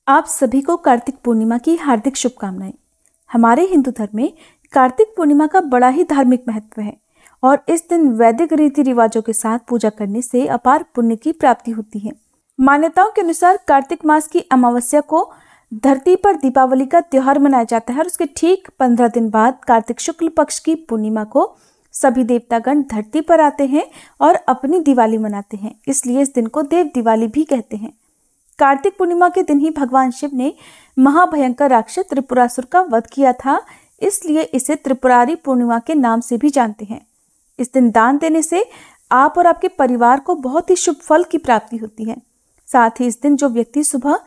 आप सभी को कार्तिक पूर्णिमा की हार्दिक शुभकामनाएं। हमारे हिंदू धर्म में कार्तिक पूर्णिमा का बड़ा ही धार्मिक महत्व है और इस दिन वैदिक रीति रिवाजों के साथ पूजा करने से अपार पुण्य की प्राप्ति होती है। मान्यताओं के अनुसार कार्तिक मास की अमावस्या को धरती पर दीपावली का त्योहार मनाया जाता है और उसके ठीक 15 दिन बाद कार्तिक शुक्ल पक्ष की पूर्णिमा को सभी देवतागण धरती पर आते हैं और अपनी दिवाली मनाते हैं। इसलिए इस दिन को देव दिवाली भी कहते हैं। कार्तिक पूर्णिमा के दिन ही भगवान शिव ने महाभयंकर राक्षस त्रिपुरासुर का वध किया था, इसलिए इसे त्रिपुरारी पूर्णिमा के नाम से भी जानते हैं। इस दिन दान देने से आप और आपके परिवार को बहुत ही शुभ फल की प्राप्ति होती है। साथ ही इस दिन जो व्यक्ति सुबह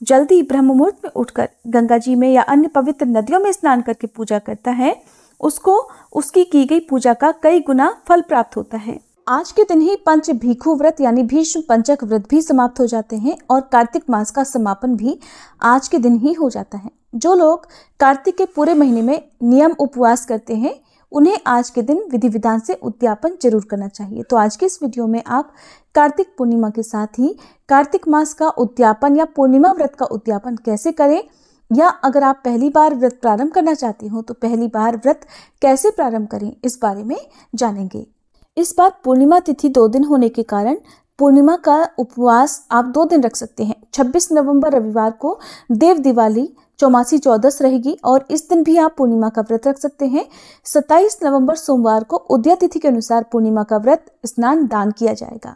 जल्दी ब्रह्म मुहूर्त में उठकर गंगा जी में या अन्य पवित्र नदियों में स्नान करके पूजा करता है, उसको उसकी की गई पूजा का कई गुना फल प्राप्त होता है। आज के दिन ही पंच भीखु व्रत यानी भीष्म पंचक व्रत भी समाप्त हो जाते हैं और कार्तिक मास का समापन भी आज के दिन ही हो जाता है। जो लोग कार्तिक के पूरे महीने में नियम उपवास करते हैं, उन्हें आज के दिन विधि विधान से उद्यापन जरूर करना चाहिए। तो आज के इस वीडियो में आप कार्तिक पूर्णिमा के साथ ही कार्तिक मास का उद्यापन या पूर्णिमा व्रत का उद्यापन कैसे करें, या अगर आप पहली बार व्रत प्रारंभ करना चाहते हो तो पहली बार व्रत कैसे प्रारंभ करें, इस बारे में जानेंगे। इस बार पूर्णिमा तिथि 2 दिन होने के कारण पूर्णिमा का उपवास आप 2 दिन रख सकते हैं। 26 नवंबर रविवार को देव दिवाली चौमासी चौदस रहेगी और इस दिन भी आप पूर्णिमा का व्रत रख सकते हैं। 27 नवंबर सोमवार को उदय तिथि के अनुसार पूर्णिमा का व्रत स्नान दान किया जाएगा।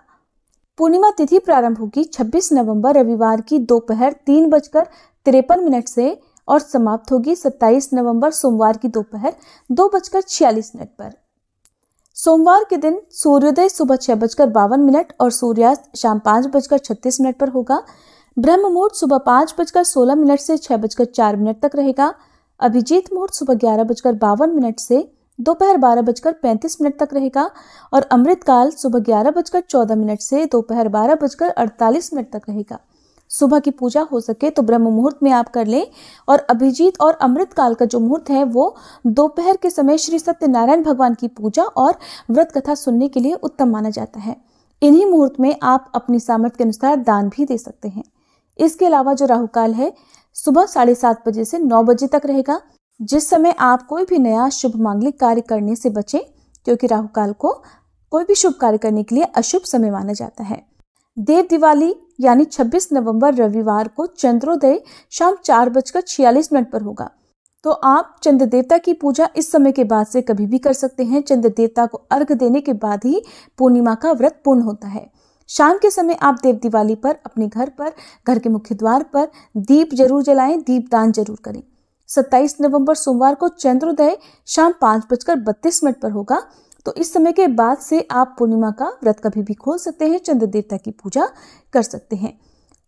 पूर्णिमा तिथि प्रारंभ होगी 26 नवंबर रविवार की दोपहर 3:53 से और समाप्त होगी 27 नवंबर सोमवार की दोपहर 2:46 पर। सोमवार के दिन सूर्योदय सुबह 6:52 और सूर्यास्त शाम 5:36 पर होगा। ब्रह्म मुहूर्त सुबह 5:16 से 6:04 तक रहेगा। अभिजीत मुहूर्त सुबह 11:52 से दोपहर 12:35 तक रहेगा और अमृतकाल सुबह 11:14 से दोपहर 12:48 तक रहेगा। सुबह की पूजा हो सके तो ब्रह्म मुहूर्त में आप कर लें और अभिजीत और अमृत काल का जो मुहूर्त है वो दोपहर के समय श्री सत्यनारायण भगवान की पूजा और व्रत कथा सुनने के लिए उत्तम माना जाता है। इन्हीं मुहूर्त में आप अपनी सामर्थ्य के अनुसार दान भी दे सकते हैं। इसके अलावा जो राहु काल है सुबह 7:30 बजे से 9 बजे तक रहेगा, जिस समय आप कोई भी नया शुभ मांगलिक कार्य करने से बचें, क्योंकि राहु काल को कोई भी शुभ कार्य करने के लिए अशुभ समय माना जाता है। देव दिवाली यानी 26 नवंबर रविवार को चंद्रोदय शाम 4:46 पर होगा। तो आप चंद्र देवता की पूजा इस समय के बाद से कभी भी कर सकते हैं। चंद्र देवता को अर्घ देने के बाद ही पूर्णिमा का व्रत पूर्ण होता है। शाम के समय आप देव दिवाली पर अपने घर पर, घर के मुख्य द्वार पर दीप जरूर जलाएं, दीप दान जरूर करें। 27 नवंबर सोमवार को चंद्रोदय शाम 5:32 पर होगा। तो इस समय के बाद से आप पूर्णिमा का व्रत कभी भी खोल सकते हैं, चंद्र देवता की पूजा कर सकते हैं।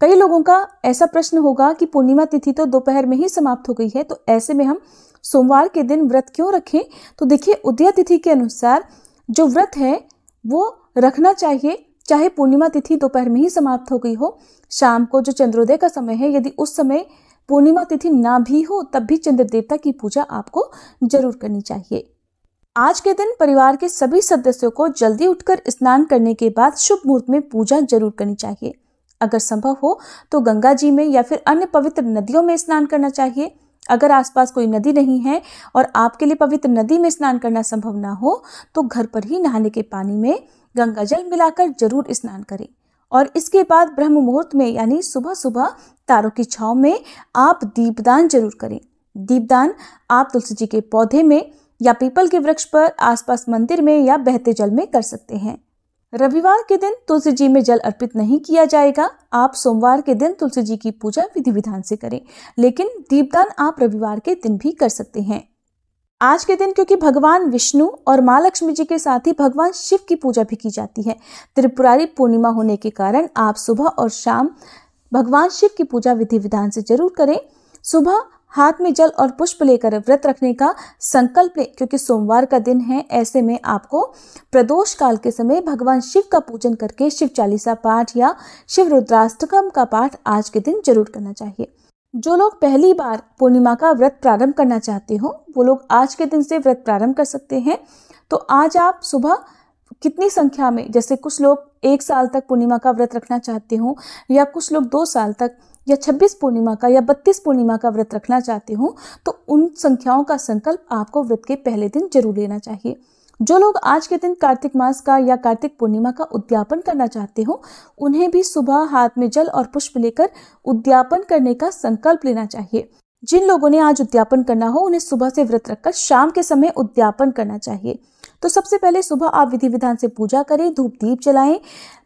कई लोगों का ऐसा प्रश्न होगा कि पूर्णिमा तिथि तो दोपहर में ही समाप्त हो गई है, तो ऐसे में हम सोमवार के दिन व्रत क्यों रखें? तो देखिए, उदय तिथि के अनुसार जो व्रत है वो रखना चाहिए, चाहे पूर्णिमा तिथि दोपहर में ही समाप्त हो गई हो। शाम को जो चंद्रोदय का समय है, यदि उस समय पूर्णिमा तिथि ना भी हो तब भी चंद्र देवता की पूजा आपको जरूर करनी चाहिए। आज के दिन परिवार के सभी सदस्यों को जल्दी उठकर स्नान करने के बाद शुभ मुहूर्त में पूजा जरूर करनी चाहिए। अगर संभव हो तो गंगा जी में या फिर अन्य पवित्र नदियों में स्नान करना चाहिए। अगर आसपास कोई नदी नहीं है और आपके लिए पवित्र नदी में स्नान करना संभव ना हो तो घर पर ही नहाने के पानी में गंगा जल मिलाकर जरूर स्नान करें। और इसके बाद ब्रह्म मुहूर्त में यानी सुबह सुबह तारों की छांव में आप दीपदान जरूर करें। दीपदान आप तुलसी जी के पौधे में या पीपल के वृक्ष पर, आसपास मंदिर में या बहते जल में कर सकते हैं। रविवार के दिन तुलसी जी में जल अर्पित नहीं किया जाएगा। आप सोमवार के दिन तुलसी जी की पूजा विधि विधान से करें, लेकिन दीपदान आप रविवार के दिन भी कर सकते हैं। आज के दिन क्योंकि भगवान विष्णु और माँ लक्ष्मी जी के साथ ही भगवान शिव की पूजा भी की जाती है, त्रिपुरारी पूर्णिमा होने के कारण आप सुबह और शाम भगवान शिव की पूजा विधि विधान से जरूर करें। सुबह हाथ में जल और पुष्प लेकर व्रत रखने का संकल्प लें, क्योंकि सोमवार का दिन है। ऐसे में आपको प्रदोष काल के समय भगवान शिव का पूजन करके शिव चालीसा पाठ या शिव रुद्राष्टकम का पाठ आज के दिन जरूर करना चाहिए। जो लोग पहली बार पूर्णिमा का व्रत प्रारंभ करना चाहते हो वो लोग आज के दिन से व्रत प्रारंभ कर सकते हैं। तो आज आप सुबह कितनी संख्या में, जैसे कुछ लोग 1 साल तक पूर्णिमा का व्रत रखना चाहते हो या कुछ लोग 2 साल तक या 26 पूर्णिमा का या 32 पूर्णिमा का व्रत रखना चाहते हो तो उन संख्याओं का संकल्प आपको व्रत के पहले दिन जरूर लेना चाहिए। जो लोग आज के दिन कार्तिक मास का या कार्तिक पूर्णिमा का उद्यापन करना चाहते हो उन्हें भी सुबह हाथ में जल और पुष्प लेकर उद्यापन करने का संकल्प लेना चाहिए। जिन लोगों ने आज उद्यापन करना हो उन्हें सुबह से व्रत रखकर शाम के समय उद्यापन करना चाहिए। तो सबसे पहले सुबह आप विधि विधान से पूजा करें, धूप दीप जलाएं,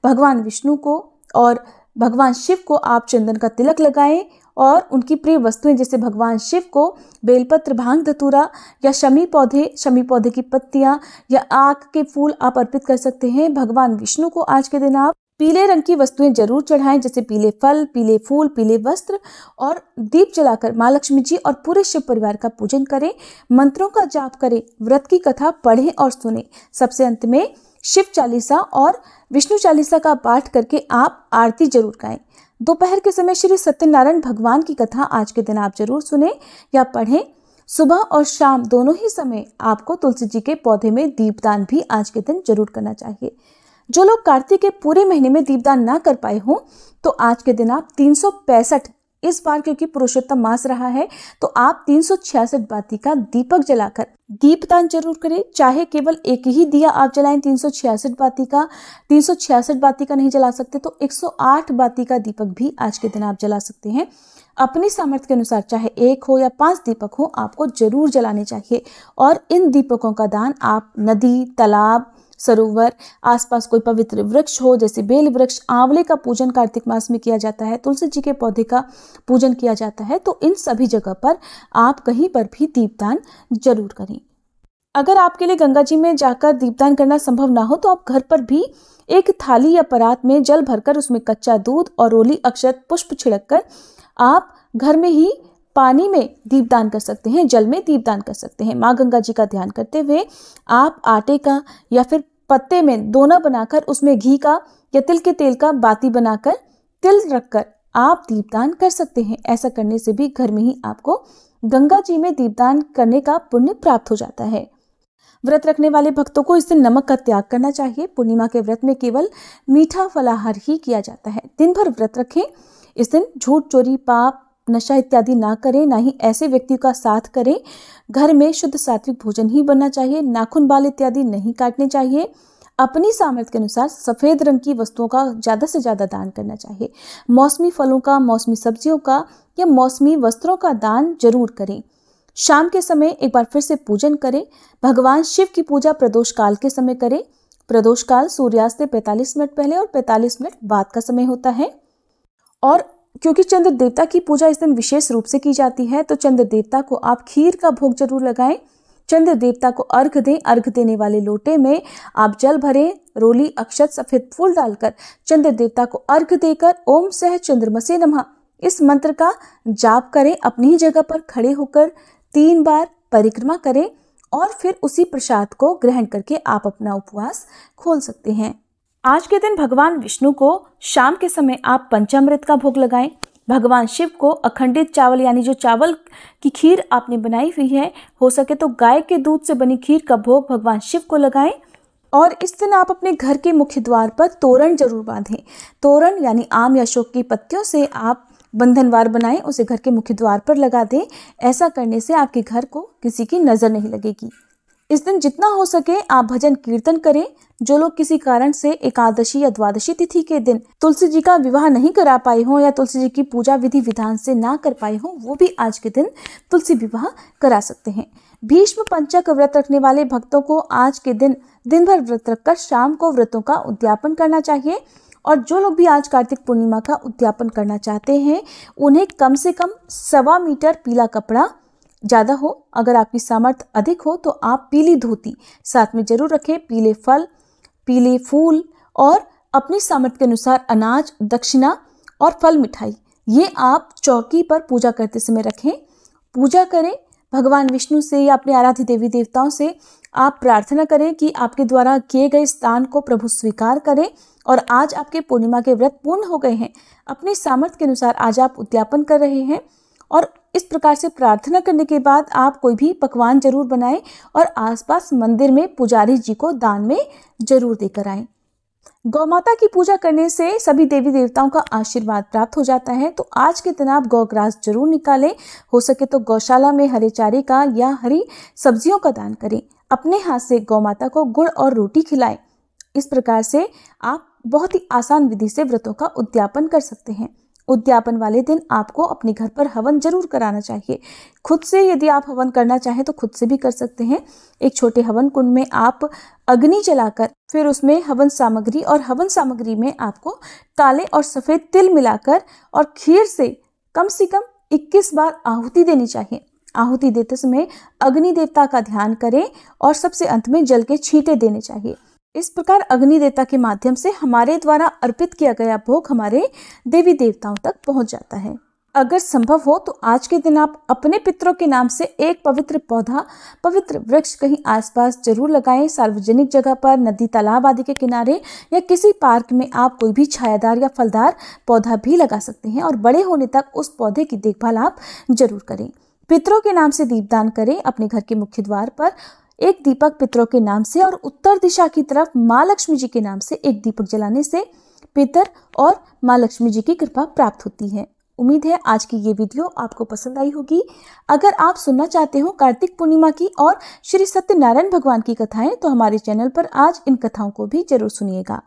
भगवान विष्णु को और भगवान शिव को आप चंदन का तिलक लगाएं और उनकी प्रिय वस्तुएं जैसे भगवान शिव को बेलपत्र, भांग धतूरा या शमी पौधे की पत्तियां या आक के फूल आप अर्पित कर सकते हैं। भगवान विष्णु को आज के दिन आप पीले रंग की वस्तुएं जरूर चढ़ाएं जैसे पीले फल, पीले फूल, पीले वस्त्र और दीप जलाकर माँ लक्ष्मी जी और पूरे शिव परिवार का पूजन करें। मंत्रों का जाप करें, व्रत की कथा पढ़ें और सुनें। सबसे अंत में शिव चालीसा और विष्णु चालीसा का पाठ करके आप आरती जरूर गाएं। दोपहर के समय श्री सत्यनारायण भगवान की कथा आज के दिन आप जरूर सुने या पढ़ें। सुबह और शाम दोनों ही समय आपको तुलसी जी के पौधे में दीपदान भी आज के दिन जरूर करना चाहिए। जो लोग कार्तिक के पूरे महीने में दीपदान ना कर पाए हों तो आज के दिन आप 365 इस बार क्योंकि पुरुषोत्तम मास रहा है तो आप 366 बाती का दीपक जलाकर दीपदान जरूर करें। चाहे केवल एक ही दिया आप जलाएं 366 बाती का, 366 बाती का नहीं जला सकते तो 108 बाती का दीपक भी आज के दिन आप जला सकते हैं। अपनी सामर्थ्य के अनुसार चाहे 1 हो या 5 दीपक हो आपको जरूर जलाने चाहिए और इन दीपकों का दान आप नदी, तालाब, सरोवर, आसपास कोई पवित्र वृक्ष हो जैसे बेल वृक्ष, आंवले का पूजन कार्तिक मास में किया जाता है, तुलसी जी के पौधे का पूजन किया जाता है, तो इन सभी जगह पर आप कहीं पर भी दीपदान जरूर करें। अगर आपके लिए गंगा जी में जाकर दीपदान करना संभव ना हो तो आप घर पर भी एक थाली या परात में जल भरकर उसमें कच्चा दूध और रोली अक्षत पुष्प छिड़क कर आप घर में ही पानी में दीपदान कर सकते हैं, जल में दीपदान कर सकते हैं। माँ गंगा जी का ध्यान करते हुए आप आटे का या फिर पत्ते में दोना बनाकर उसमें घी का या तिल के तेल का बाती बनाकर तिल रखकर आप दीपदान कर सकते हैं। ऐसा करने से भी घर में ही आपको गंगा जी में दीपदान करने का पुण्य प्राप्त हो जाता है। व्रत रखने वाले भक्तों को इस दिन नमक का त्याग करना चाहिए। पूर्णिमा के व्रत में केवल मीठा फलाहार ही किया जाता है। दिन भर व्रत रखें। इस दिन झूठ, चोरी, पाप, नशा इत्यादि ना करें, ना ही ऐसे व्यक्तियों का साथ करें। घर में शुद्ध सात्विक भोजन ही बनना चाहिए। नाखून, बाल इत्यादि नहीं काटने चाहिए। अपनी सामर्थ्य के अनुसार सफेद रंग की वस्तुओं का ज्यादा से ज्यादा दान करना चाहिए। मौसमी फलों का, मौसमी सब्जियों का या मौसमी वस्त्रों का दान जरूर करें। शाम के समय एक बार फिर से पूजन करें। भगवान शिव की पूजा प्रदोष काल के समय करें। प्रदोष काल सूर्यास्त से 45 मिनट पहले और 45 मिनट बाद का समय होता है। और क्योंकि चंद्र देवता की पूजा इस दिन विशेष रूप से की जाती है तो चंद्र देवता को आप खीर का भोग जरूर लगाएं। चंद्र देवता को अर्घ दें। अर्घ देने वाले लोटे में आप जल भरें, रोली अक्षत सफेद फूल डालकर चंद्र देवता को अर्घ देकर ओम सह चंद्रमसे नमः इस मंत्र का जाप करें। अपनी ही जगह पर खड़े होकर 3 बार परिक्रमा करें और फिर उसी प्रसाद को ग्रहण करके आप अपना उपवास खोल सकते हैं। आज के दिन भगवान विष्णु को शाम के समय आप पंचामृत का भोग लगाएं। भगवान शिव को अखंडित चावल यानी जो चावल की खीर आपने बनाई हुई है, हो सके तो गाय के दूध से बनी खीर का भोग भगवान शिव को लगाएं। और इस दिन आप अपने घर के मुख्य द्वार पर तोरण जरूर बांधें। तोरण यानी आम या अशोक की पत्तियों से आप बंधनवार बनाएं, उसे घर के मुख्य द्वार पर लगा दें। ऐसा करने से आपके घर को किसी की नजर नहीं लगेगी। इस दिन जितना हो सके आप भजन कीर्तन करें। जो लोग किसी कारण से एकादशी या द्वादशी तिथि के दिन तुलसी जी का विवाह नहीं करा पाए हों या तुलसी जी की पूजा विधि विधान से ना कर पाए हों, वो भी आज के दिन तुलसी विवाह करा सकते हैं। भीष्म पंचक व्रत रखने वाले भक्तों को आज के दिन दिन भर व्रत रखकर शाम को व्रतों का उद्यापन करना चाहिए। और जो लोग भी आज कार्तिक पूर्णिमा का उद्यापन करना चाहते हैं उन्हें कम से कम 1.25 मीटर पीला कपड़ा, ज़्यादा हो अगर आपकी सामर्थ्य अधिक हो तो आप पीली धोती साथ में जरूर रखें। पीले फल, पीले फूल और अपनी सामर्थ्य के अनुसार अनाज, दक्षिणा और फल मिठाई ये आप चौकी पर पूजा करते समय रखें। पूजा करें। भगवान विष्णु से या अपने आराध्य देवी देवताओं से आप प्रार्थना करें कि आपके द्वारा किए गए इस दान को प्रभु स्वीकार करें। और आज आपके पूर्णिमा के व्रत पूर्ण हो गए हैं। अपनी सामर्थ्य के अनुसार आज आप उद्यापन कर रहे हैं और इस प्रकार से प्रार्थना करने के बाद आप कोई भी पकवान जरूर बनाएं और आसपास मंदिर में पुजारी जी को दान में जरूर देकर आएं। गौ माता की पूजा करने से सभी देवी देवताओं का आशीर्वाद प्राप्त हो जाता है। तो आज के दिन आप गौग्रास जरूर निकालें। हो सके तो गौशाला में हरे चारे का या हरी सब्जियों का दान करें। अपने हाथ से गौ माता को गुड़ और रोटी खिलाएं। इस प्रकार से आप बहुत ही आसान विधि से व्रतों का उद्यापन कर सकते हैं। उद्यापन वाले दिन आपको अपने घर पर हवन जरूर कराना चाहिए। खुद से यदि आप हवन करना चाहें तो खुद से भी कर सकते हैं। एक छोटे हवन कुंड में आप अग्नि जलाकर फिर उसमें हवन सामग्री में आपको काले और सफेद तिल मिलाकर और खीर से कम 21 बार आहुति देनी चाहिए। आहुति देते समय अग्नि देवता का ध्यान करें और सबसे अंत में जल के छींटे देने चाहिए। इस प्रकार अग्नि देवता के माध्यम से हमारे द्वारा अर्पित किया गया भोग हमारे देवी देवताओं तक पहुंच जाता है। अगर संभव हो तो आज के दिन आप अपने पितरों के नाम से एक पवित्र वृक्ष कहीं आसपास जरूर लगाएं। सार्वजनिक जगह पर, नदी, तालाब आदि के किनारे या किसी पार्क में आप कोई भी छायादार या फलदार पौधा भी लगा सकते हैं और बड़े होने तक उस पौधे की देखभाल आप जरूर करें। पितरों के नाम से दीपदान करें। अपने घर के मुख्य द्वार पर एक दीपक पितरों के नाम से और उत्तर दिशा की तरफ माँ लक्ष्मी जी के नाम से एक दीपक जलाने से पितर और माँ लक्ष्मी जी की कृपा प्राप्त होती है। उम्मीद है आज की ये वीडियो आपको पसंद आई होगी। अगर आप सुनना चाहते हो कार्तिक पूर्णिमा की और श्री सत्यनारायण भगवान की कथाएं तो हमारे चैनल पर आज इन कथाओं को भी जरूर सुनिएगा।